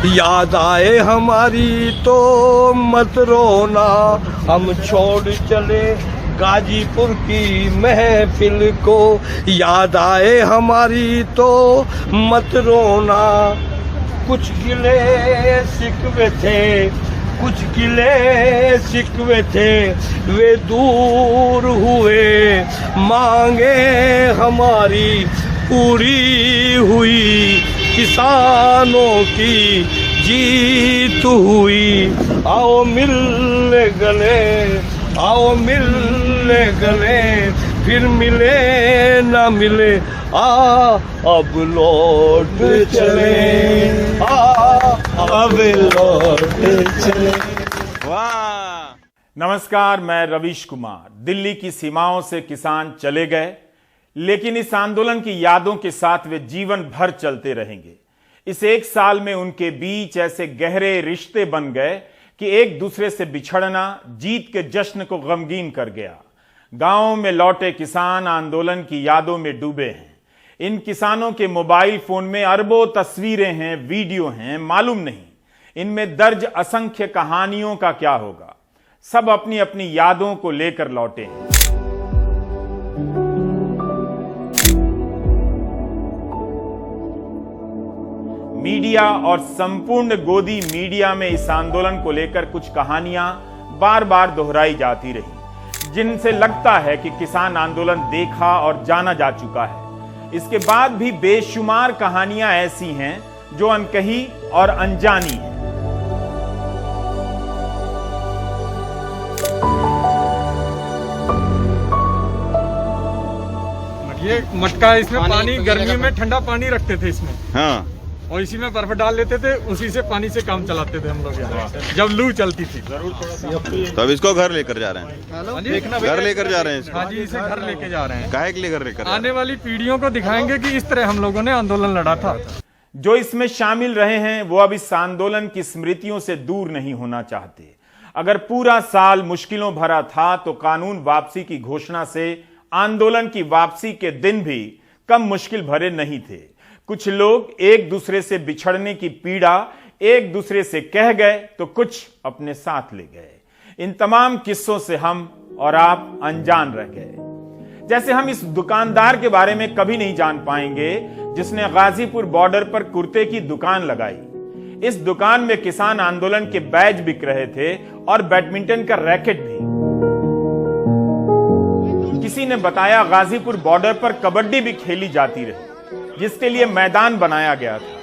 याद आए हमारी तो मत रोना, हम छोड़ चले गाजीपुर की महफिल को। याद आए हमारी तो मत रोना, कुछ गिले शिकवे थे, कुछ गिले शिकवे थे, वे दूर हुए, मांगे हमारी पूरी हुई, किसानों की जीत हुई। आओ मिलने गले, आओ मिलने गले, फिर मिले ना मिले, अब लौट चले, अब लौट चले। वाह! नमस्कार, मैं रवीश कुमार। दिल्ली की सीमाओं से किसान चले गए, लेकिन इस आंदोलन की यादों के साथ वे जीवन भर चलते रहेंगे। इस एक साल में उनके बीच ऐसे गहरे रिश्ते बन गए कि एक दूसरे से बिछड़ना जीत के जश्न को गमगीन कर गया। गांवों में लौटे किसान आंदोलन की यादों में डूबे हैं। इन किसानों के मोबाइल फोन में अरबों तस्वीरें हैं, वीडियो हैं, मालूम नहीं इनमें दर्ज असंख्य कहानियों का क्या होगा। सब अपनी अपनी यादों को लेकर लौटे हैं। मीडिया और संपूर्ण गोदी मीडिया में इस आंदोलन को लेकर कुछ कहानियां बार बार दोहराई जाती रही, जिनसे लगता है कि किसान आंदोलन देखा और जाना जा चुका है। इसके बाद भी बेशुमार कहानियां ऐसी हैं जो अनकही और अनजानी हैं। ये मटका, इसमें पानी गर्मी में ठंडा पानी रखते थे इसमें। हाँ। और इसी में बर्फ डाल लेते थे, उसी से पानी से काम चलाते थे हम लोग यहाँ जब लू चलती थी। तो अब इसको घर लेकर जा रहे हैं, घर लेकर जा रहे हैं इसको। हाँ जी, इसे घर लेके जा रहे हैं। काहे के लिए घर लेकर? आने वाली पीढ़ियों को दिखाएंगे कि इस तरह हम लोगों ने आंदोलन लड़ा था। जो इसमें शामिल रहे हैं वो अब इस आंदोलन की स्मृतियों से दूर नहीं होना चाहते। अगर पूरा साल मुश्किलों भरा था तो कानून वापसी की घोषणा से आंदोलन की वापसी के दिन भी कम मुश्किल भरे नहीं थे। कुछ लोग एक दूसरे से बिछड़ने की पीड़ा एक दूसरे से कह गए तो कुछ अपने साथ ले गए। इन तमाम किस्सों से हम और आप अनजान रह गए। जैसे हम इस दुकानदार के बारे में कभी नहीं जान पाएंगे जिसने गाजीपुर बॉर्डर पर कुर्ते की दुकान लगाई। इस दुकान में किसान आंदोलन के बैज बिक रहे थे और बैडमिंटन का रैकेट भी। किसी ने बताया गाजीपुर बॉर्डर पर कबड्डी भी खेली जाती रही, जिसके लिए मैदान बनाया गया था।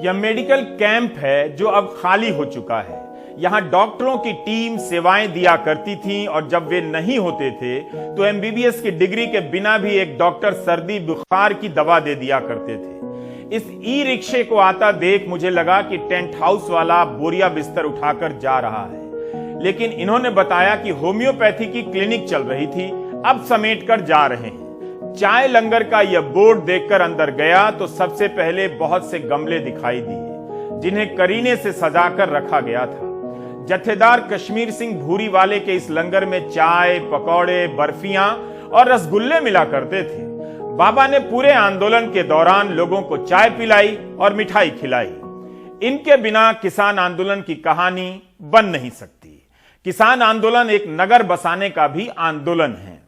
यह मेडिकल कैंप है जो अब खाली हो चुका है। यहां डॉक्टरों की टीम सेवाएं दिया करती थी और जब वे नहीं होते थे तो एमबीबीएस की डिग्री के बिना भी एक डॉक्टर सर्दी बुखार की दवा दे दिया करते थे। इस ई रिक्शे को आता देख मुझे लगा कि टेंट हाउस वाला बोरिया बिस्तर उठाकर जा रहा है, लेकिन इन्होंने बताया कि होम्योपैथी की क्लिनिक चल रही थी, अब समेट कर जा रहे हैं। चाय लंगर का यह बोर्ड देखकर अंदर गया तो सबसे पहले बहुत से गमले दिखाई दिए जिन्हें करीने से सजाकर रखा गया था। जत्थेदार कश्मीर सिंह भूरी वाले के इस लंगर में चाय, पकौड़े, बर्फियां और रसगुल्ले मिला करते थे। बाबा ने पूरे आंदोलन के दौरान लोगों को चाय पिलाई और मिठाई खिलाई। इनके बिना किसान आंदोलन की कहानी बन नहीं सकती। किसान आंदोलन एक नगर बसाने का भी आंदोलन है।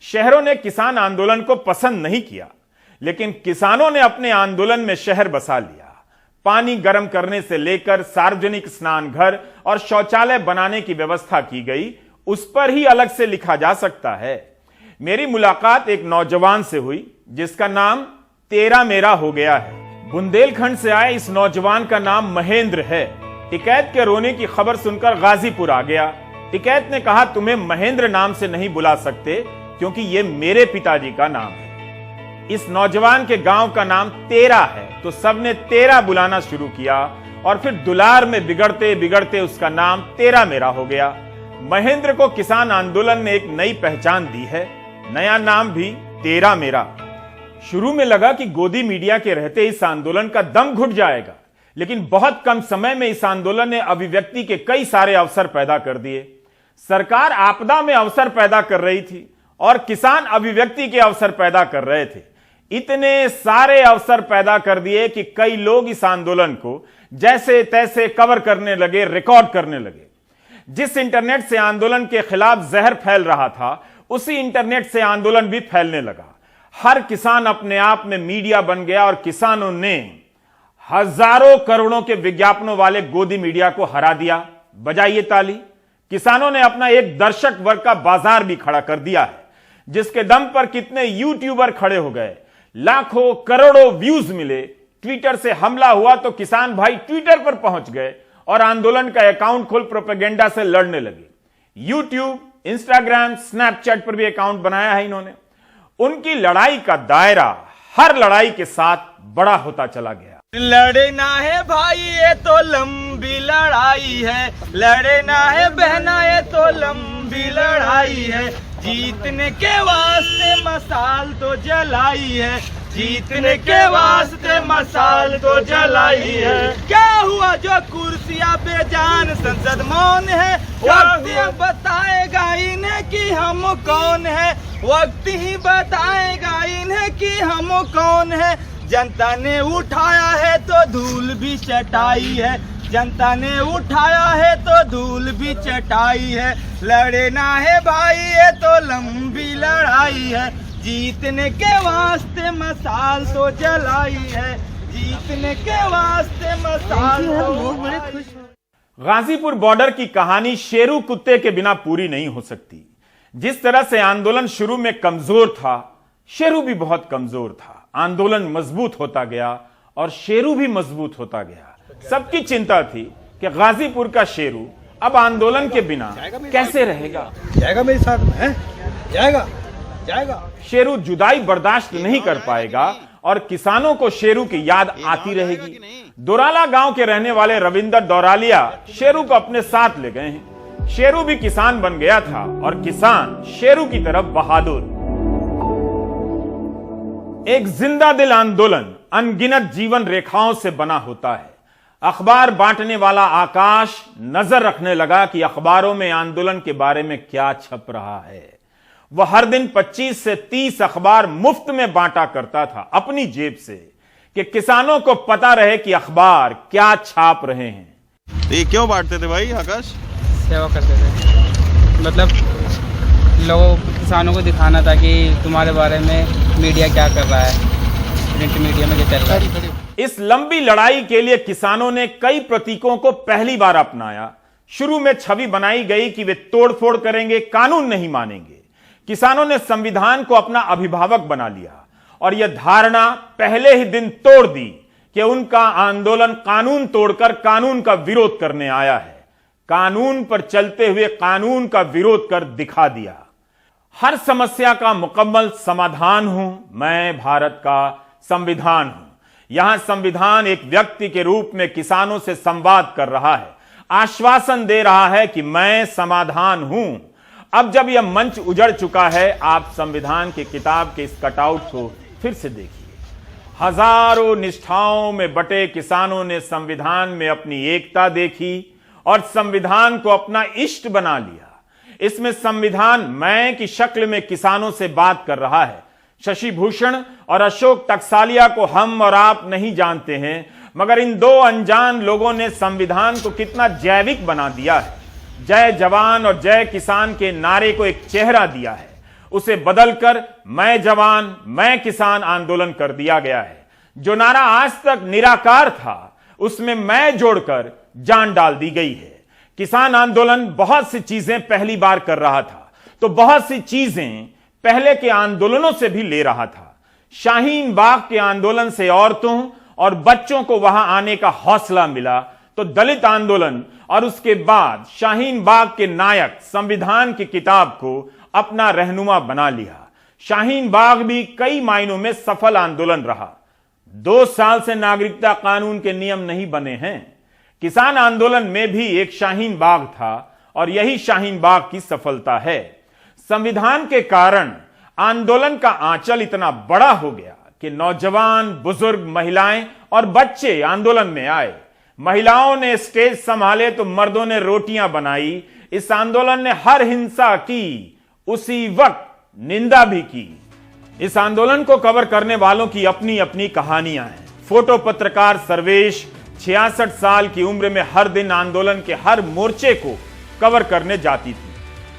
शहरों ने किसान आंदोलन को पसंद नहीं किया, लेकिन किसानों ने अपने आंदोलन में शहर बसा लिया। पानी गर्म करने से लेकर सार्वजनिक स्नान घर और शौचालय बनाने की व्यवस्था की गई, उस पर ही अलग से लिखा जा सकता है। मेरी मुलाकात एक नौजवान से हुई जिसका नाम तेरा मेरा हो गया है। बुंदेलखंड से आए इस नौजवान का नाम महेंद्र है। टिकैत के रोने की खबर सुनकर गाजीपुर आ गया। टिकैत ने कहा, तुम्हें महेंद्र नाम से नहीं बुला सकते क्योंकि यह मेरे पिताजी का नाम है। इस नौजवान के गांव का नाम तेरा है तो सबने तेरा बुलाना शुरू किया और फिर दुलार में बिगड़ते बिगड़ते उसका नाम तेरा मेरा हो गया। महेंद्र को किसान आंदोलन ने एक नई पहचान दी है, नया नाम भी तेरा मेरा। शुरू में लगा कि गोदी मीडिया के रहते इस आंदोलन का दम घुट जाएगा, लेकिन बहुत कम समय में इस आंदोलन ने अभिव्यक्ति के कई सारे अवसर पैदा कर दिए। सरकार आपदा में अवसर पैदा कर रही थी और किसान अभिव्यक्ति के अवसर पैदा कर रहे थे। इतने सारे अवसर पैदा कर दिए कि कई लोग इस आंदोलन को जैसे तैसे कवर करने लगे, रिकॉर्ड करने लगे। जिस इंटरनेट से आंदोलन के खिलाफ जहर फैल रहा था, उसी इंटरनेट से आंदोलन भी फैलने लगा। हर किसान अपने आप में मीडिया बन गया और किसानों ने हजारों करोड़ों के विज्ञापनों वाले गोदी मीडिया को हरा दिया। बजाइए ताली। किसानों ने अपना एक दर्शक वर्ग का बाजार भी खड़ा कर दिया है, जिसके दम पर कितने यूट्यूबर खड़े हो गए, लाखों करोड़ों व्यूज मिले। ट्विटर से हमला हुआ तो किसान भाई ट्विटर पर पहुंच गए और आंदोलन का अकाउंट खोल प्रोपेगेंडा से लड़ने लगे। यूट्यूब, इंस्टाग्राम, स्नैपचैट पर भी अकाउंट बनाया है इन्होंने। उनकी लड़ाई का दायरा हर लड़ाई के साथ बड़ा होता चला गया। लड़ना है भाई ये तो लंबी लड़ाई है, लड़ना है बहना ये तो लंबी लड़ाई है, जीतने के वास्ते मसाल तो जलाई है, जीतने के वास्ते मसाल तो जलाई है। क्या हुआ जो कुर्सियां बेजान संसद मौन है, वक्त बताएगा इन्हें कि हम कौन है, वक्त ही बताएगा इन्हें कि हम कौन है। जनता ने उठाया है तो धूल भी चटाई है, जनता ने उठाया है तो धूल भी चटाई है। लड़ना है भाई ये तो लंबी लड़ाई है, जीतने के वास्ते मसाल तो जलाई है, जीतने के वास्ते मसाल तो। गाजीपुर बॉर्डर की कहानी शेरू कुत्ते के बिना पूरी नहीं हो सकती। जिस तरह से आंदोलन शुरू में कमजोर था, शेरू भी बहुत कमजोर था। आंदोलन मजबूत होता गया और शेरू भी मजबूत होता गया। सबकी चिंता थी कि गाजीपुर का शेरू अब आंदोलन के बिना कैसे रहेगा। जाएगा मेरे साथ में है? जाएगा जाएगा। शेरू जुदाई बर्दाश्त नहीं कर पाएगा और किसानों को शेरू की याद आती रहेगी। दोराला गांव के रहने वाले रविंदर दौरालिया शेरू को अपने साथ ले गए हैं। शेरू भी किसान बन गया था और किसान शेरू की तरफ बहादुर। एक जिंदा दिल आंदोलन अनगिनत जीवन रेखाओं से बना होता है। अखबार बांटने वाला आकाश नजर रखने लगा कि अखबारों में आंदोलन के बारे में क्या छप रहा है। वह हर दिन 25 से 30 अखबार मुफ्त में बांटा करता था अपनी जेब से, कि किसानों को पता रहे कि अखबार क्या छाप रहे हैं। ये क्यों बांटते थे भाई आकाश? सेवा करते थे, मतलब लोगों किसानों को दिखाना था कि तुम्हारे बारे में मीडिया क्या कर रहा है, प्रिंट मीडिया में क्या चल रहा है। इस लंबी लड़ाई के लिए किसानों ने कई प्रतीकों को पहली बार अपनाया। शुरू में छवि बनाई गई कि वे तोड़फोड़ करेंगे, कानून नहीं मानेंगे। किसानों ने संविधान को अपना अभिभावक बना लिया और यह धारणा पहले ही दिन तोड़ दी कि उनका आंदोलन कानून तोड़कर कानून का विरोध करने आया है। कानून पर चलते हुए कानून का विरोध कर दिखा दिया। हर समस्या का मुकम्मल समाधान हूं मैं, भारत का संविधान हूं। यहां संविधान एक व्यक्ति के रूप में किसानों से संवाद कर रहा है, आश्वासन दे रहा है कि मैं समाधान हूं। अब जब यह मंच उजड़ चुका है, आप संविधान की किताब के इस कटआउट को फिर से देखिए। हजारों निष्ठाओं में बटे किसानों ने संविधान में अपनी एकता देखी और संविधान को अपना इष्ट बना लिया। इसमें संविधान मैं की शक्ल में किसानों से बात कर रहा है। शशि भूषण और अशोक टकसालिया को हम और आप नहीं जानते हैं, मगर इन दो अनजान लोगों ने संविधान को कितना जैविक बना दिया है। जय जवान और जय किसान के नारे को एक चेहरा दिया है। उसे बदलकर मैं जवान मैं किसान आंदोलन कर दिया गया है। जो नारा आज तक निराकार था, उसमें मैं जोड़कर जान डाल दी गई है। किसान आंदोलन बहुत सी चीजें पहली बार कर रहा था, तो बहुत सी चीजें पहले के आंदोलनों से भी ले रहा था। शाहीन बाग के आंदोलन से औरतों और बच्चों को वहां आने का हौसला मिला, तो दलित आंदोलन और उसके बाद शाहीन बाग के नायक संविधान की किताब को अपना रहनुमा बना लिया। शाहीन बाग भी कई मायनों में सफल आंदोलन रहा। 2 साल से नागरिकता कानून के नियम नहीं बने हैं। किसान आंदोलन में भी एक शाहीन बाग था और यही शाहीन बाग की सफलता है। संविधान के कारण आंदोलन का आंचल इतना बड़ा हो गया कि नौजवान, बुजुर्ग, महिलाएं और बच्चे आंदोलन में आए। महिलाओं ने स्टेज संभाले तो मर्दों ने रोटियां बनाई। इस आंदोलन ने हर हिंसा की, उसी वक्त निंदा भी की। इस आंदोलन को कवर करने वालों की अपनी अपनी कहानियां हैं। फोटो पत्रकार सर्वेश 66 साल की उम्र में हर दिन आंदोलन के हर मोर्चे को कवर करने जाती थी।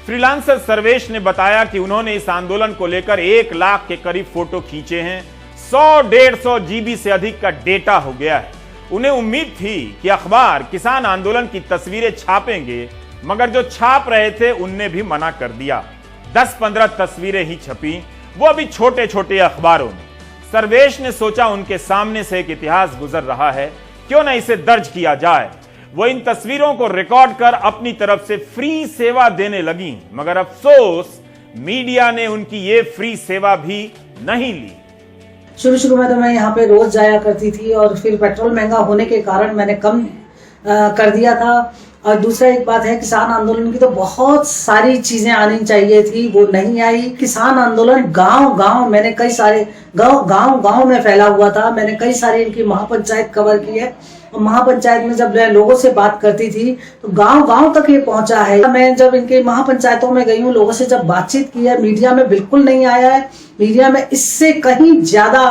फ्रीलांसर सर्वेश ने बताया कि उन्होंने इस आंदोलन को लेकर 1 लाख के करीब फोटो खींचे हैं। 100-150 GB से अधिक का डेटा हो गया है। उन्हें उम्मीद थी कि अखबार किसान आंदोलन की तस्वीरें छापेंगे, मगर जो छाप रहे थे उनने भी मना कर दिया। 10-15 तस्वीरें ही छपी, वो भी छोटे छोटे अखबारों में। सर्वेश ने सोचा उनके सामने से एक इतिहास गुजर रहा है, क्यों न इसे दर्ज किया जाए। वो इन तस्वीरों को रिकॉर्ड कर अपनी तरफ से फ्री सेवा देने लगी, मगर अफसोस मीडिया ने उनकी ये फ्री सेवा भी नहीं ली। शुरू में तो मैं यहाँ पे रोज जाया करती थी और फिर पेट्रोल महंगा होने के कारण मैंने कम कर दिया था। और दूसरा एक बात है, किसान आंदोलन की तो बहुत सारी चीजें आनी चाहिए थी, वो नहीं आई। किसान आंदोलन गांव मैंने कई सारे गांव में फैला हुआ था। मैंने कई सारे इनकी महापंचायत कवर की है और महापंचायत में जब मैं लोगों से बात करती थी तो गांव तक ये पहुंचा है। मैं जब इनके महापंचायतों में गई हूँ, लोगों से जब बातचीत की है, मीडिया में बिल्कुल नहीं आया है। मीडिया में इससे कहीं ज्यादा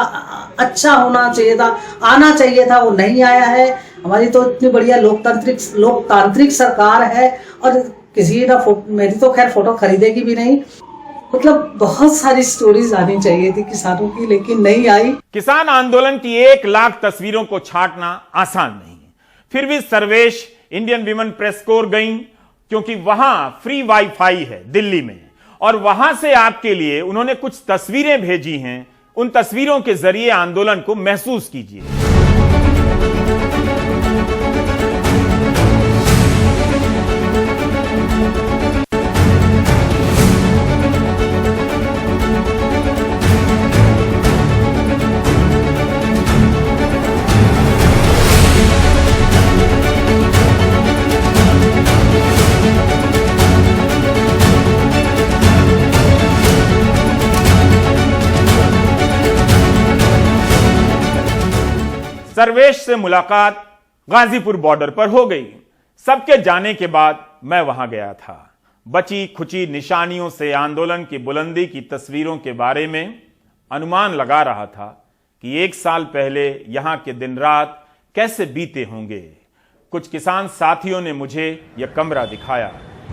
अच्छा होना चाहिए था, आना चाहिए था, वो नहीं आया है। हमारी तो इतनी बढ़िया लोकतांत्रिक सरकार है और किसी ना मेरी तो खैर फोटो खरीदेगी भी नहीं। मतलब बहुत सारी स्टोरीज आनी चाहिए थी किसानों की, लेकिन नहीं आई। किसान आंदोलन की 1 लाख तस्वीरों को छांटना आसान नहीं। फिर भी Sarvesh Indian women press core गईं, क्योंकि वहां फ्री वाईफाई है दिल्ली में, और वहां से आपके लिए उन्होंने कुछ तस्वीरें भेजी हैं। उन तस्वीरों के जरिए आंदोलन को महसूस कीजिए। सर्वेश से मुलाकात गाजीपुर बॉर्डर पर हो गई। सबके जाने के बाद मैं वहां गया था। बची खुची निशानियों से आंदोलन की बुलंदी की तस्वीरों के बारे में अनुमान लगा रहा था कि 1 साल पहले यहां के दिन रात कैसे बीते होंगे। कुछ किसान साथियों ने मुझे यह कमरा दिखाया।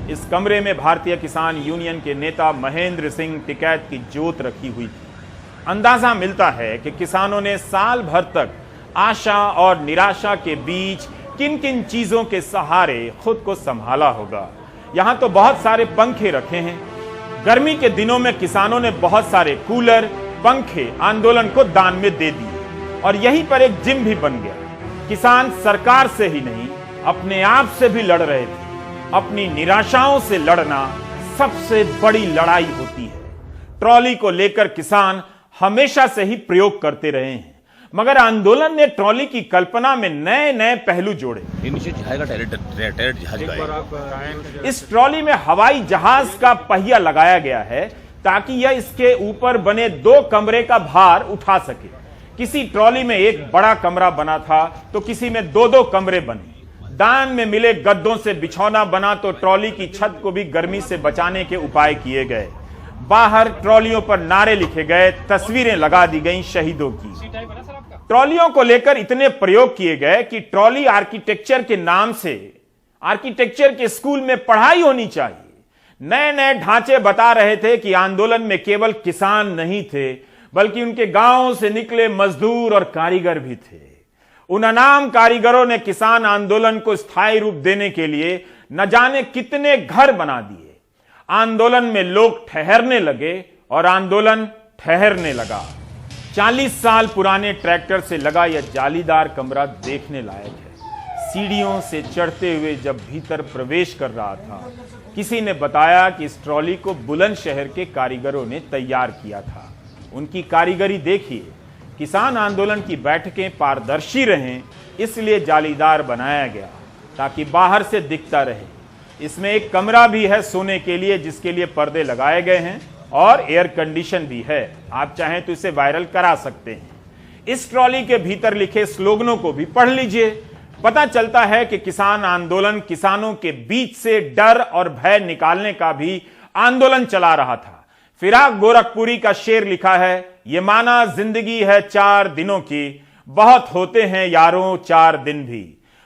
इस कमरे में भारतीय किसान यूनियन के नेता महेंद्र सिंह टिकैत की जोत रखी हुई थी। अंदाजा मिलता है कि किसानों ने साल भर तक आशा और निराशा के बीच किन किन चीजों के सहारे खुद को संभाला होगा। यहां तो बहुत सारे पंखे रखे हैं। गर्मी के दिनों में किसानों ने बहुत सारे कूलर, पंखे आंदोलन को दान में दे दिए और यहीं पर एक जिम भी बन गया। किसान सरकार से ही नहीं, अपने आप से भी लड़ रहे थे। अपनी निराशाओं से लड़ना सबसे बड़ी लड़ाई होती है। ट्रॉली को लेकर किसान हमेशा से ही प्रयोग करते रहे हैं, मगर आंदोलन ने ट्रॉली की कल्पना में नए नए पहलू जोड़े। इस ट्रॉली में हवाई जहाज का पहिया लगाया गया है ताकि यह इसके ऊपर बने 2 कमरे का भार उठा सके। किसी ट्रॉली में एक बड़ा कमरा बना था तो किसी में 2-2 कमरे बने। दान में मिले गद्दों से बिछौना बना तो ट्रॉली की छत को भी गर्मी से बचाने के उपाय किए गए। बाहर ट्रॉलियों पर नारे लिखे गए, तस्वीरें लगा दी गईं शहीदों की। ट्रॉलियों को लेकर इतने प्रयोग किए गए कि ट्रॉली आर्किटेक्चर के नाम से आर्किटेक्चर के स्कूल में पढ़ाई होनी चाहिए। नए नए ढांचे बता रहे थे कि आंदोलन में केवल किसान नहीं थे, बल्कि उनके गांवों से निकले मजदूर और कारीगर भी थे। उन अनाम कारीगरों ने किसान आंदोलन को स्थायी रूप देने के लिए न जाने कितने घर बना दिए। आंदोलन में लोग ठहरने लगे और आंदोलन ठहरने लगा। 40 साल पुराने ट्रैक्टर से लगा यह जालीदार कमरा देखने लायक है। सीढ़ियों से चढ़ते हुए जब भीतर प्रवेश कर रहा था, किसी ने बताया कि इस ट्रॉली को बुलंदशहर के कारीगरों ने तैयार किया था। उनकी कारीगरी देखिए। किसान आंदोलन की बैठकें पारदर्शी रहें, इसलिए जालीदार बनाया गया ताकि बाहर से दिखता रहे। इसमें एक कमरा भी है सोने के लिए, जिसके लिए पर्दे लगाए गए हैं और एयर कंडीशन भी है। आप चाहें तो इसे वायरल करा सकते हैं। इस ट्रॉली के भीतर लिखे स्लोगनों को भी पढ़ लीजिए। पता चलता है कि किसान आंदोलन किसानों के बीच से डर और भय निकालने का भी आंदोलन चला रहा था। फिराक गोरखपुरी का शेर लिखा है, ये माना जिंदगी है 4 दिनों की, बहुत होते हैं यारों 4 दिन भी।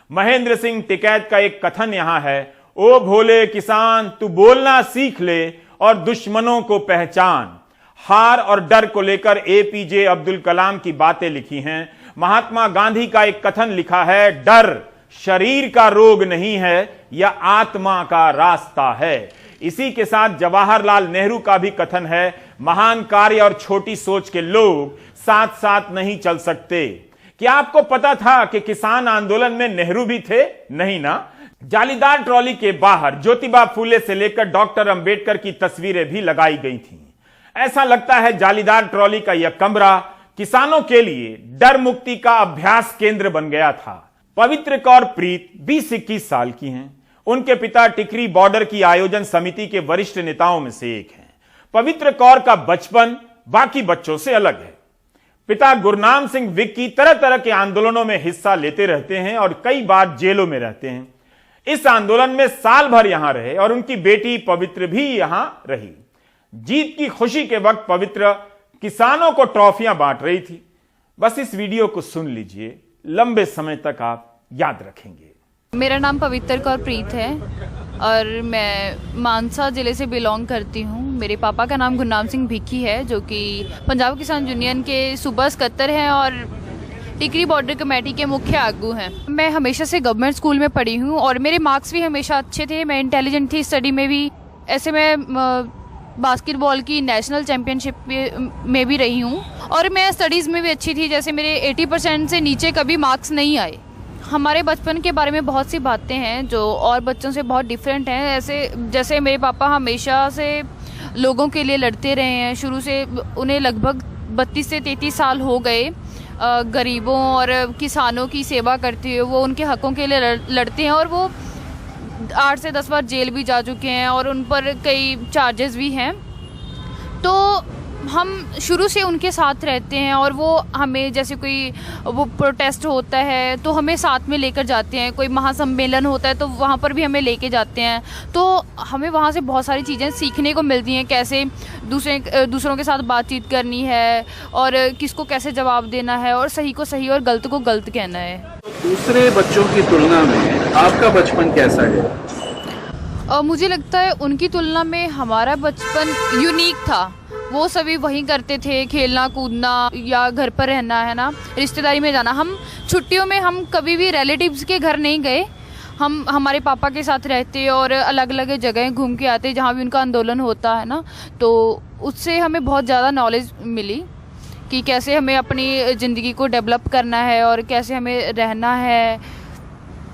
महेंद्र सिंह टिकैत का एक कथन यहां है, ओ भोले किसान तू बोलना सीख ले और दुश्मनों को पहचान। हार और डर को लेकर एपीजे अब्दुल कलाम की बातें लिखी हैं। महात्मा गांधी का एक कथन लिखा है, डर शरीर का रोग नहीं है, यह आत्मा का रास्ता है। इसी के साथ जवाहरलाल नेहरू का भी कथन है, महान कार्य और छोटी सोच के लोग साथ साथ नहीं चल सकते। क्या आपको पता था कि किसान आंदोलन में नेहरू भी थे? नहीं ना। जालीदार ट्रॉली के बाहर ज्योतिबा फूले से लेकर डॉक्टर अंबेडकर की तस्वीरें भी लगाई गई थीं। ऐसा लगता है जालीदार ट्रॉली का यह कमरा किसानों के लिए डर मुक्ति का अभ्यास केंद्र बन गया था। पवित्र कौर प्रीत 20-21 साल की हैं। उनके पिता टिकरी बॉर्डर की आयोजन समिति के वरिष्ठ नेताओं में से एक हैं। पवित्र कौर का बचपन बाकी बच्चों से अलग है। पिता गुरनाम सिंह विक्की तरह तरह के आंदोलनों में हिस्सा लेते रहते हैं और कई बार जेलों में रहते हैं। इस आंदोलन में साल भर यहां रहे और उनकी बेटी पवित्र भी यहां रही। जीत की खुशी के वक्त पवित्र किसानों को ट्रॉफियां बांट रही थी। बस इस वीडियो को सुन लीजिए, लंबे समय तक आप याद रखेंगे। मेरा नाम पवित्र कौर प्रीत है और मैं मानसा ज़िले से बिलोंग करती हूँ। मेरे पापा का नाम गुरनाम सिंह भिक्की है, जो कि पंजाब किसान यूनियन के सूबा सकत्तर हैं और टिकरी बॉर्डर कमेटी के मुख्य आगू हैं। मैं हमेशा से गवर्नमेंट स्कूल में पढ़ी हूँ और मेरे मार्क्स भी हमेशा अच्छे थे। मैं इंटेलिजेंट थी स्टडी में भी। ऐसे मैं बास्केटबॉल की नेशनल चैम्पियनशिप में भी रही हूँ और मैं स्टडीज़ में भी अच्छी थी। जैसे मेरे 80% से नीचे कभी मार्क्स नहीं आए। हमारे बचपन के बारे में बहुत सी बातें हैं जो और बच्चों से बहुत डिफरेंट हैं। जैसे मेरे पापा हमेशा से लोगों के लिए लड़ते रहे हैं। शुरू से उन्हें लगभग 32 से 33 साल हो गए। गरीबों और किसानों की सेवा करते हुए वो उनके हकों के लिए लड़ते हैं और वो 8 से 10 बार जेल भी जा चुके हैं और उन पर कई चार्जेस भी हैं। तो हम शुरू से उनके साथ रहते हैं और वो हमें जैसे कोई वो प्रोटेस्ट होता है तो हमें साथ में लेकर जाते हैं। कोई महासम्मेलन होता है तो वहाँ पर भी हमें लेके जाते हैं। तो हमें वहाँ से बहुत सारी चीज़ें सीखने को मिलती हैं, कैसे दूसरों के साथ बातचीत करनी है और किसको कैसे जवाब देना है और सही को सही और गलत को गलत कहना है। दूसरे बच्चों की तुलना में आपका बचपन कैसा है? मुझे लगता है उनकी तुलना में हमारा बचपन यूनिक था। वो सभी वहीं करते थे, खेलना कूदना या घर पर रहना, है ना, रिश्तेदारी में जाना। हम छुट्टियों में हम कभी भी रिलेटिव्स के घर नहीं गए। हम हमारे पापा के साथ रहते और अलग अलग जगह घूम के आते जहाँ भी उनका आंदोलन होता है ना। तो उससे हमें बहुत ज़्यादा नॉलेज मिली कि कैसे हमें अपनी ज़िंदगी को डेवलप करना है और कैसे हमें रहना है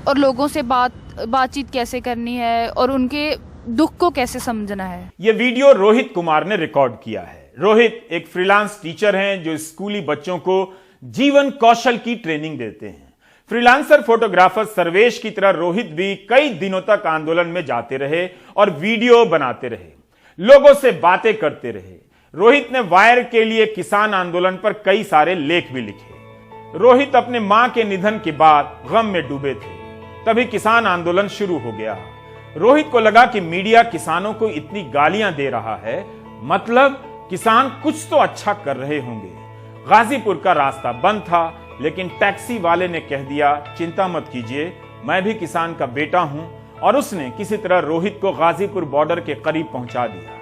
और लोगों से बातचीत कैसे करनी है और उनके दुख को कैसे समझना है। यह वीडियो रोहित कुमार ने रिकॉर्ड किया है। रोहित एक फ्रीलांस टीचर हैं जो स्कूली बच्चों को जीवन कौशल की ट्रेनिंग देते हैं। फ्रीलांसर फोटोग्राफर सर्वेश की तरह रोहित भी कई दिनों तक आंदोलन में जाते रहे और वीडियो बनाते रहे, लोगों से बातें करते रहे। रोहित ने वायर के लिए किसान आंदोलन पर कई सारे लेख भी लिखे। रोहित अपने मां के निधन के बाद गम में डूबे थे, तभी किसान आंदोलन शुरू हो गया। रोहित को लगा कि मीडिया किसानों को इतनी गालियां दे रहा है, मतलब किसान कुछ तो अच्छा कर रहे होंगे। गाजीपुर का रास्ता बंद था, लेकिन टैक्सी वाले ने कह दिया, चिंता मत कीजिए, मैं भी किसान का बेटा हूं, और उसने किसी तरह रोहित को गाजीपुर बॉर्डर के करीब पहुंचा दिया।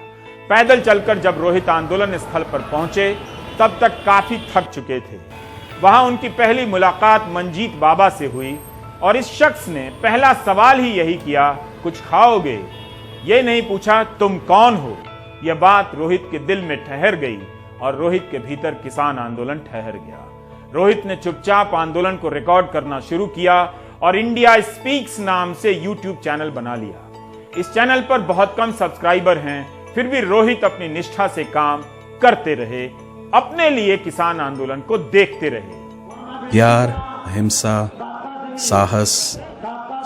पैदल चलकर जब रोहित आंदोलन स्थल पर पहुंचे तब तक काफी थक चुके थे। वहां उनकी पहली मुलाकात मंजीत बाबा से हुई और इस शख्स ने पहला सवाल ही यही किया, कुछ खाओगे? ये नहीं पूछा तुम कौन हो। यह बात रोहित के दिल में ठहर गई और रोहित के भीतर किसान आंदोलन ठहर गया। रोहित ने चुपचाप आंदोलन को रिकॉर्ड करना शुरू किया और इंडिया स्पीक्स नाम से यूट्यूब चैनल बना लिया। इस चैनल पर बहुत कम सब्सक्राइबर हैं, फिर भी रोहित अपनी निष्ठा से काम करते रहे, अपने लिए किसान आंदोलन को देखते रहे। प्यार, अहिंसा, साहस,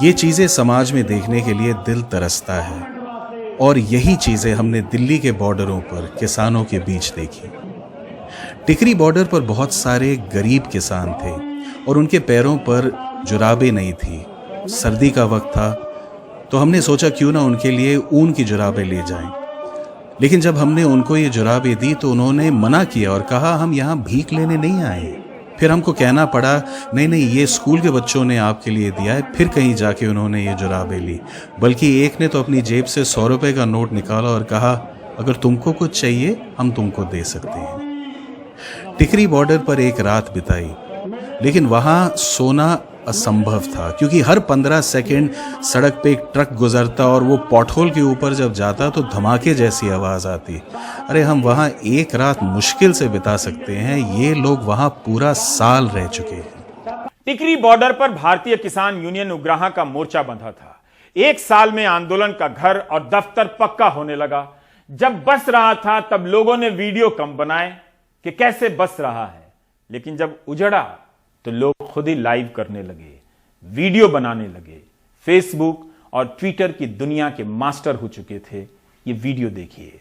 ये चीजें समाज में देखने के लिए दिल तरसता है और यही चीजें हमने दिल्ली के बॉर्डरों पर किसानों के बीच देखी। टिकरी बॉर्डर पर बहुत सारे गरीब किसान थे और उनके पैरों पर जुराबें नहीं थी। सर्दी का वक्त था तो हमने सोचा क्यों ना उनके लिए ऊन की जुराबें ले जाएं। लेकिन जब हमने उनको ये जुराबें दी तो उन्होंने मना किया और कहा हम यहाँ भीख लेने नहीं आए हैं। फिर हमको कहना पड़ा नहीं ये स्कूल के बच्चों ने आपके लिए दिया है। फिर कहीं जाके उन्होंने ये जुराबें ली, बल्कि एक ने तो अपनी जेब से 100 रुपए का नोट निकाला और कहा अगर तुमको कुछ चाहिए हम तुमको दे सकते हैं। टिकरी बॉर्डर पर एक रात बिताई, लेकिन वहाँ सोना असंभव था क्योंकि हर 15 सेकंड सड़क पे एक ट्रक गुजरता और वो पॉटहोल के ऊपर जब जाता तो धमाके जैसी आवाज आती। अरे हम वहाँ एक रात मुश्किल से बिता सकते हैं, ये लोग वहाँ पूरा साल रह चुके हैं। टिकरी बॉर्डर पर भारतीय किसान यूनियन उग्राहा का मोर्चा बंधा था। एक साल में आंदोलन का घर और दफ्तर पक्का होने लगा। जब बस रहा था तब लोगों ने वीडियो कम बनाए कि कैसे बस रहा है, लेकिन जब उजड़ा तो लोग खुद ही लाइव करने लगे, वीडियो बनाने लगे। फेसबुक और ट्विटर की दुनिया के मास्टर हो चुके थे। ये वीडियो देखिए।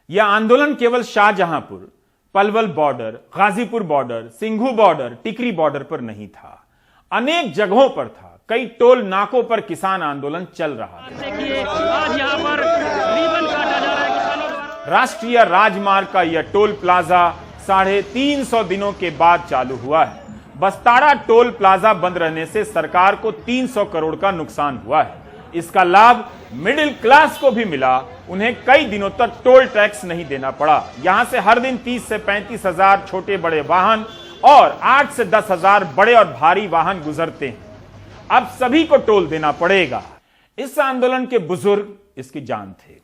यह आंदोलन केवल Shahjahanpur, Palwal border, Ghazipur border, Singhu border, Tikri border पर नहीं था, अनेक जगहों पर था। कई टोल नाकों पर किसान आंदोलन चल रहा था। आज यहाँ पर रिबन काटा जा रहा है किसानों द्वारा। राष्ट्रीय राजमार्ग का यह टोल प्लाजा 350 दिनों के बाद चालू हुआ है। बस्ताड़ा टोल प्लाजा बंद रहने से सरकार को 300 करोड़ का नुकसान हुआ है। इसका लाभ मिडिल क्लास को भी मिला। उन्हें कई दिनों तक टोल टैक्स नहीं देना पड़ा। यहां से हर दिन 30 से 35 हजार छोटे बड़े वाहन और 8 से 10 हजार बड़े और भारी वाहन गुजरते हैं। अब सभी को टोल देना पड़ेगा। इस आंदोलन के बुजुर्ग इसकी जान थे।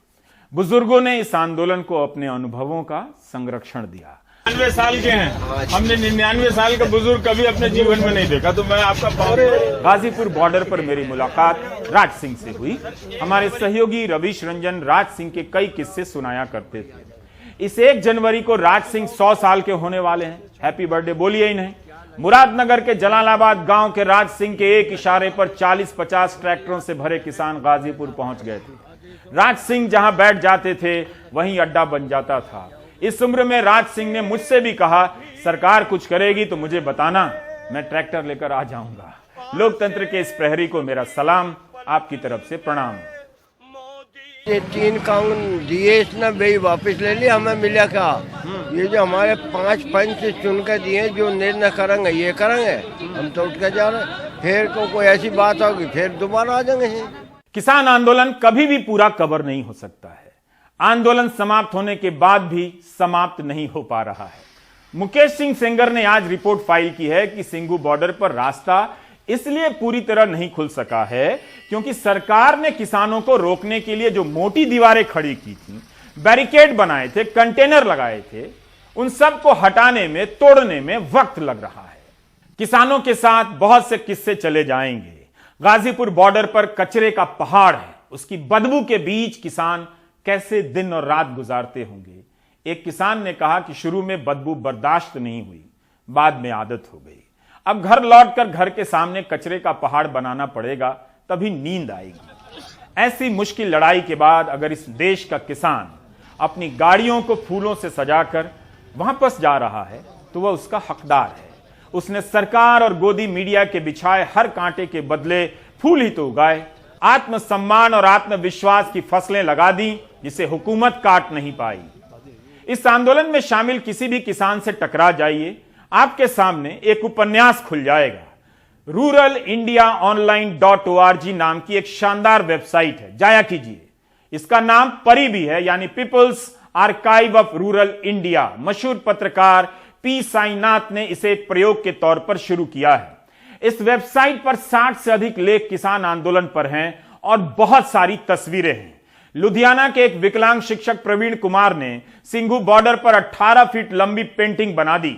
बुजुर्गों ने इस आंदोलन को अपने अनुभवों का संरक्षण दिया। 99 साल के हैं, हमने 99 साल का बुजुर्ग कभी अपने जीवन में नहीं देखा, तो मैं आपका गाजीपुर बॉर्डर पर मेरी मुलाकात राज सिंह से हुई। हमारे सहयोगी रवीश रंजन राज सिंह के कई किस्से सुनाया करते थे। इस 1 जनवरी को राज सिंह 100 साल के होने वाले हैं। हैप्पी बर्थडे बोलिए ही नहीं। मुरादनगर के जलालाबाद गांव के राज सिंह के एक इशारे पर 40-50 ट्रैक्टरों से भरे किसान गाजीपुर पहुंच गए थे। राज सिंह जहां बैठ जाते थे वहीं अड्डा बन जाता था। इस उम्र में राज सिंह ने मुझसे भी कहा, सरकार कुछ करेगी तो मुझे बताना, मैं ट्रैक्टर लेकर आ जाऊंगा। लोकतंत्र के इस प्रहरी को मेरा सलाम, आपकी तरफ से प्रणाम। ये 3 कानून दिए इसने वही वापस ले लिया, हमें मिला क्या? ये जो हमारे 5 पंच चुन कर दिए, जो निर्णय करेंगे ये करेंगे, हम तो उठ कर जा रहे हैं। फिर कोई ऐसी बात होगी फिर दोबारा आ जाएंगे। किसान आंदोलन कभी भी पूरा कवर नहीं हो सकता है। आंदोलन समाप्त होने के बाद भी समाप्त नहीं हो पा रहा है। मुकेश सिंह सेंगर ने आज रिपोर्ट फाइल की है कि सिंघू बॉर्डर पर रास्ता इसलिए पूरी तरह नहीं खुल सका है क्योंकि सरकार ने किसानों को रोकने के लिए जो मोटी दीवारें खड़ी की थी, बैरिकेड बनाए थे, कंटेनर लगाए थे, उन सब को हटाने में, तोड़ने में वक्त लग रहा है। किसानों के साथ बहुत से किस्से चले जाएंगे। गाजीपुर बॉर्डर पर कचरे का पहाड़ है, उसकी बदबू के बीच किसान कैसे दिन और रात गुजारते होंगे। एक किसान ने कहा कि शुरू में बदबू बर्दाश्त नहीं हुई, बाद में आदत हो गई। अब घर लौटकर घर के सामने कचरे का पहाड़ बनाना पड़ेगा, तभी नींद आएगी। ऐसी मुश्किल लड़ाई के बाद अगर इस देश का किसान अपनी गाड़ियों को फूलों से सजाकर वापस जा रहा है तो वह उसका हकदार है। उसने सरकार और गोदी मीडिया के बिछाए हर कांटे के बदले फूल ही तो उगाए। आत्मसम्मान और आत्मविश्वास की फसलें लगा दी जिसे हुकूमत काट नहीं पाई। इस आंदोलन में शामिल किसी भी किसान से टकरा जाइए, आपके सामने एक उपन्यास खुल जाएगा। ruralindiaonline.org नाम की एक शानदार वेबसाइट है, जाया कीजिए। इसका नाम परी भी है, यानी People's Archive of Rural India. मशहूर पत्रकार पी साईनाथ ने इसे एक प्रयोग के तौर पर शुरू किया है। इस वेबसाइट पर 60 से अधिक लेख किसान आंदोलन पर हैं और बहुत सारी तस्वीरें हैं। लुधियाना के एक विकलांग शिक्षक प्रवीण कुमार ने सिंघू बॉर्डर पर 18 फीट लंबी पेंटिंग बना दी।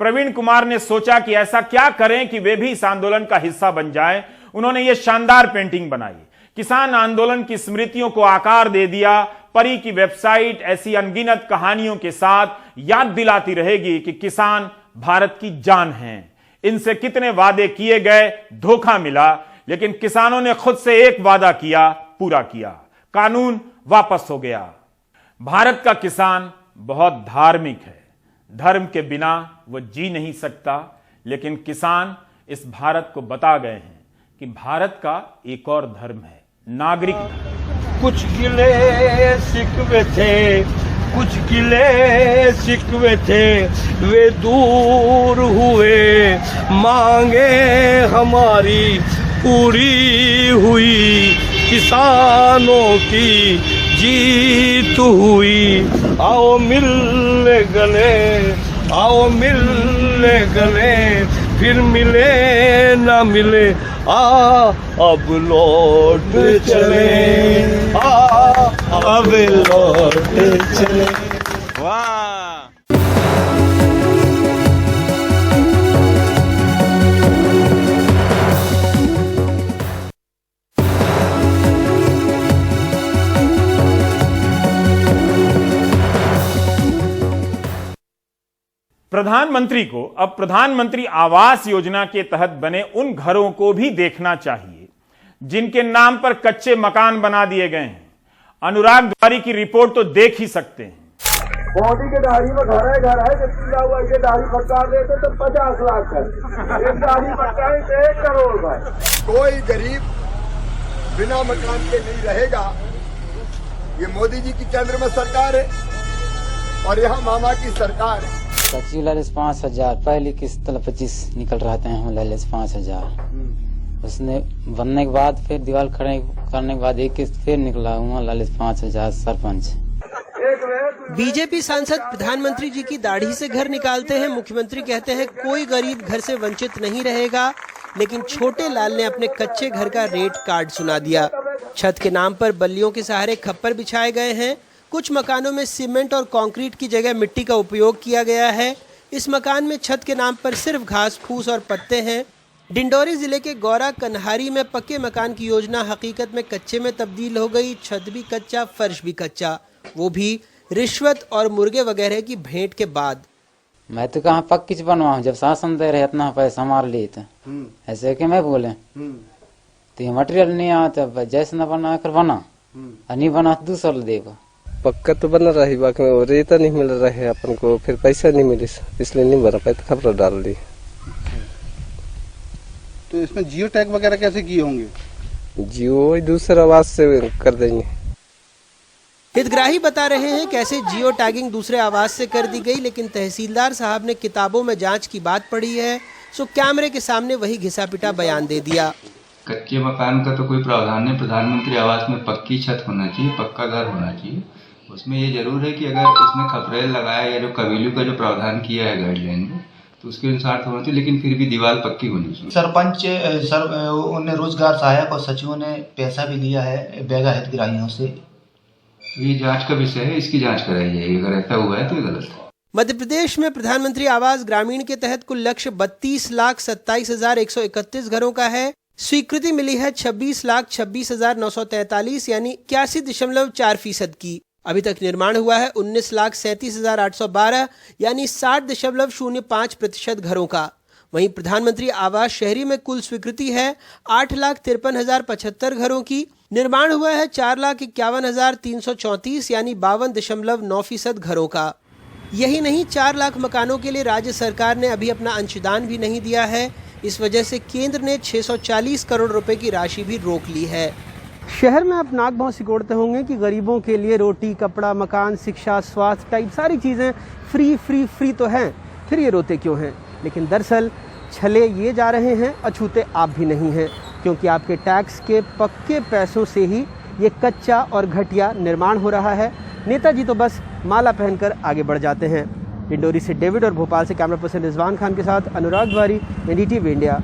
प्रवीण कुमार ने सोचा कि ऐसा क्या करें कि वे भी इस आंदोलन का हिस्सा बन जाएं। उन्होंने यह शानदार पेंटिंग बनाई, किसान आंदोलन की स्मृतियों को आकार दे दिया। परी की वेबसाइट ऐसी अनगिनत कहानियों के साथ याद दिलाती रहेगी कि किसान भारत की जान हैं। इनसे कितने वादे किए गए, धोखा मिला, लेकिन किसानों ने खुद से एक वादा किया, पूरा किया। कानून वापस हो गया। भारत का किसान बहुत धार्मिक है। धर्म के बिना वो जी नहीं सकता, लेकिन किसान इस भारत को बता गए हैं कि भारत का एक और धर्म है, नागरिक धर्म। कुछ गिले शिकवे थे, कुछ गिले शिकवे थे, वे दूर हुए, मांगे हमारी पूरी हुई, किसानों की जीत हुई। आओ मिलने गले, आओ मिलने गले, फिर मिले ना मिले, अब लौट चले, अब लौट चले। वाह। प्रधानमंत्री को अब प्रधानमंत्री आवास योजना के तहत बने उन घरों को भी देखना चाहिए जिनके नाम पर कच्चे मकान बना दिए गए हैं। अनुराग द्वारी की रिपोर्ट तो देख ही सकते हैं। मोदी के दाढ़ी में घर है जब हुआ के दाढ़ी फटका देते तो 50 लाख है, एक दाढ़ी फटकाए तो 1 करोड़ भाई। कोई गरीब बिना मकान के नहीं रहेगा। ये मोदी जी की केंद्र में सरकार है और यहाँ मामा की सरकार है। कच्ची लालिस 5000, पहली किस्त 25 निकल रहे हैं, लालिस 5000। उसने बनने के बाद फिर दीवार खड़े करने के बाद एक किस्त फिर निकला हुआ, लालिस 5000 सरपंच। बीजेपी सांसद प्रधानमंत्री जी की दाढ़ी से घर निकालते हैं। मुख्यमंत्री कहते हैं कोई गरीब घर से वंचित नहीं रहेगा, लेकिन छोटे लाल ने अपने कच्चे घर का रेट कार्ड सुना दिया। छत के नाम पर बल्लियों के सहारे खप्पर बिछाए गए हैं। कुछ मकानों में सीमेंट और कंक्रीट की जगह मिट्टी का उपयोग किया गया है। इस मकान में छत के नाम पर सिर्फ घास फूस और पत्ते हैं। डिंडोरी जिले के गौरा कन्हारी में पक्के मकान की योजना हकीकत में कच्चे में तब्दील हो गई। छत भी कच्चा, फर्श भी कच्चा, वो भी रिश्वत और मुर्गे वगैरह की भेंट के बाद। मैं तो कहाँ पक्की बनवाऊं, जब शासन दे रहे इतना पैसा मार लिए तो ऐसे कि मैं बोले तो ये मटेरियल नहीं आता, जैसे न बना कर बना, नहीं बना तो दूसरा देगा। पक्का तो बना रही, बाकी में रेता नहीं मिल रहा है अपन को, फिर पैसा नहीं मिले इसलिए नहीं बना पाए, तो खबर डाल दी। तो इसमें जियो टैग वगैरह कैसे किए होंगे? जियो दूसरा आवाज से कर देंगे। हितग्राही बता रहे हैं कैसे जियो टैगिंग दूसरे आवाज से कर दी गई, लेकिन तहसीलदार साहब ने किताबों में जांच की बात पढ़ी है, सो कैमरे के सामने वही घिसा पिटा बयान दे दिया। कच्चे मकान का तो कोई प्रावधान नहीं, प्रधानमंत्री आवास में पक्की छत होना चाहिए, पक्का घर होना चाहिए। उसमें ये जरूर है कि अगर उसने खपरेल लगाया या जो कबीलू का जो प्रावधान किया है गाइडलाइन में, तो उसके अनुसार होना चाहिए, लेकिन फिर भी दीवार पक्की होनी चाहिए। सरपंच उन्हें रोजगार सहायक और सचिवों ने पैसा भी लिया है बेगा हितग्राहियों से। ये जांच का विषय है, इसकी जांच कराई जाएगी, अगर ऐसा हुआ है तो ये गलत है। मध्य प्रदेश में प्रधानमंत्री आवास ग्रामीण के तहत कुल लक्ष्य 32,27,131 घरों का है। स्वीकृति मिली है 26,26,943 यानी 81.4% की। अभी तक निर्माण हुआ है 19,37,812 यानी 60.05% घरों का। वहीं प्रधानमंत्री आवास शहरी में कुल स्वीकृति है 8,53,075 घरों की। निर्माण हुआ है 4,51,334 यानी 52.9% घरों का। यही नहीं, 4 लाख मकानों के लिए राज्य सरकार ने अभी अपना अंशदान भी नहीं दिया है। इस वजह से केंद्र ने 640 करोड़ रुपए की राशि भी रोक ली है। शहर में आप नाक भौं सिकोड़ते होंगे कि गरीबों के लिए रोटी, कपड़ा, मकान, शिक्षा, स्वास्थ्य टाइप सारी चीज़ें फ्री फ्री फ्री तो हैं, फिर ये रोते क्यों हैं? लेकिन दरअसल छले ये जा रहे हैं, अछूते आप भी नहीं हैं, क्योंकि आपके टैक्स के पक्के पैसों से ही ये कच्चा और घटिया निर्माण हो रहा है। नेताजी तो बस माला पहनकर आगे बढ़ जाते हैं। डिंडोरी से डेविड और भोपाल से कैमरा पर्सन रिजवान खान के साथ अनुराग द्वारी, NDTV इंडिया।